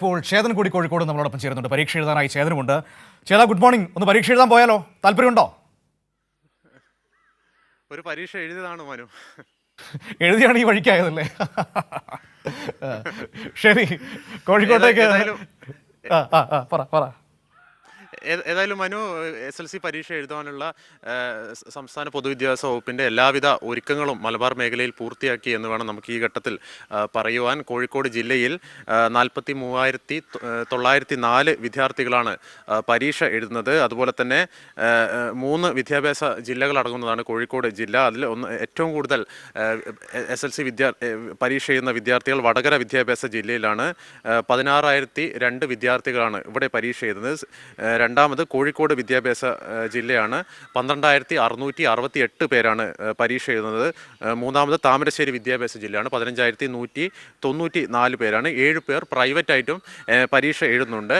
ഇപ്പോൾ ചേതൻ കൂടി കോഴിക്കോട് നമ്മളോടൊപ്പം ചേരുന്നുണ്ട്. പരീക്ഷ എഴുതാനായി ചേതനുമുണ്ട്. ചേതാ, ഗുഡ് മോർണിംഗ്. ഒന്ന് പരീക്ഷ എഴുതാൻ പോയാലോ? താല്പര്യമുണ്ടോ? ഒരു പരീക്ഷ എഴുതിയതാണ് മനു. എഴുതിയാണ് ഈ വഴിക്കായതല്ലേ? ശരി, കോഴിക്കോട്ടേക്ക് പറ പറ. ഏതായാലും മനു, SLC പരീക്ഷ എഴുതാനുള്ള സംസ്ഥാന പൊതുവിദ്യാഭ്യാസ വകുപ്പിൻ്റെ എല്ലാവിധ ഒരുക്കങ്ങളും മലബാർ മേഖലയിൽ പൂർത്തിയാക്കി എന്ന് വേണം നമുക്ക് ഈ ഘട്ടത്തിൽ പറയുവാൻ. കോഴിക്കോട് ജില്ലയിൽ 43,904 വിദ്യാർത്ഥികളാണ് പരീക്ഷ എഴുതുന്നത്. അതുപോലെ തന്നെ 3 വിദ്യാഭ്യാസ ജില്ലകളടങ്ങുന്നതാണ് കോഴിക്കോട് ജില്ല. അതിൽ ഏറ്റവും കൂടുതൽ SLC പരീക്ഷ എഴുതുന്ന വിദ്യാർത്ഥികൾ വടകര വിദ്യാഭ്യാസ ജില്ലയിലാണ്. 16,002 വിദ്യാർത്ഥികളാണ് ഇവിടെ പരീക്ഷ എഴുതുന്നത്. രണ്ടാമത് കോഴിക്കോട് വിദ്യാഭ്യാസ ജില്ലയാണ്. 12,668 പേരാണ് പരീക്ഷ എഴുതുന്നത്. മൂന്നാമത് താമരശ്ശേരി വിദ്യാഭ്യാസ ജില്ലയാണ്. 15,194 പേരാണ്. 7 പേർ പ്രൈവറ്റായിട്ടും പരീക്ഷ എഴുതുന്നുണ്ട്.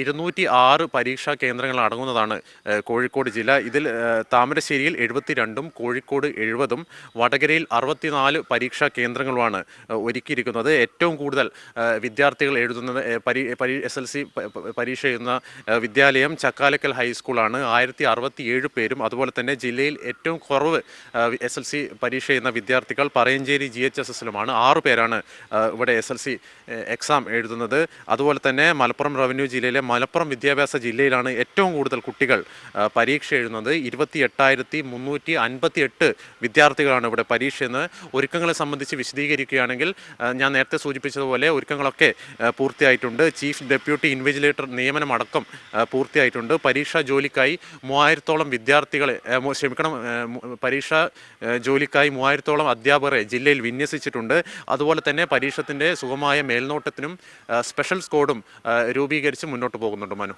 206 പരീക്ഷാ കേന്ദ്രങ്ങൾ അടങ്ങുന്നതാണ് കോഴിക്കോട് ജില്ല. ഇതിൽ താമരശ്ശേരിയിൽ 72ഉം കോഴിക്കോട് 70ഉം വടകരയിൽ 64 പരീക്ഷാ കേന്ദ്രങ്ങളുമാണ് ഒരുക്കിയിരിക്കുന്നത്. ഏറ്റവും കൂടുതൽ വിദ്യാർത്ഥികൾ എഴുതുന്നത് SLC പരീക്ഷ എഴുതുന്ന വിദ്യാലയം ചക്കാലക്കൽ ഹൈസ്കൂളാണ്. 1067 പേരും. അതുപോലെ തന്നെ ജില്ലയിൽ ഏറ്റവും കുറവ് SLC പരീക്ഷ ചെയ്യുന്ന വിദ്യാർത്ഥികൾ പറയഞ്ചേരി GHSSലുമാണ്. 6 പേരാണ് ഇവിടെ SLC എക്സാം എഴുതുന്നത്. അതുപോലെ തന്നെ മലപ്പുറം റവന്യൂ ജില്ലയിലെ മലപ്പുറം വിദ്യാഭ്യാസ ജില്ലയിലാണ് ഏറ്റവും കൂടുതൽ കുട്ടികൾ പരീക്ഷ എഴുതുന്നത്. 28,358 വിദ്യാർത്ഥികളാണ് ഇവിടെ പരീക്ഷ എന്നത്. ഒരുക്കങ്ങളെ സംബന്ധിച്ച് വിശദീകരിക്കുകയാണെങ്കിൽ ഞാൻ നേരത്തെ സൂചിപ്പിച്ചതുപോലെ ഒരുക്കങ്ങളൊക്കെ പൂർത്തിയായിട്ടുണ്ട്. ചീഫ് ഡെപ്യൂട്ടി ഇൻവിജിലേറ്റർ നിയമനം അടക്കം പൂർത്തിയായിട്ടുണ്ട്. പരീക്ഷാ ജോലിക്കായി 3000-ഓളം വിദ്യാർത്ഥികളെ പരീക്ഷാ ജോലിക്കായി 3000-ഓളം അധ്യാപകരെ ജില്ലയിൽ വിന്യസിച്ചിട്ടുണ്ട്. അതുപോലെ തന്നെ പരീക്ഷത്തിൻ്റെ സുഗമമായ മേൽനോട്ടത്തിനും സ്പെഷ്യൽ സ്ക്വാഡും രൂപീകരിച്ച് മുന്നോട്ട് പോകുന്നുണ്ട് മനു.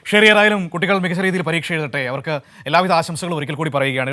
ശരി, ഏതായാലും കുട്ടികൾ മികച്ച രീതിയിൽ പരീക്ഷ എഴുതട്ടെ. അവർക്ക് എല്ലാവിധ ആശംസകളും ഒരിക്കൽ കൂടി പറയുകയാണ്.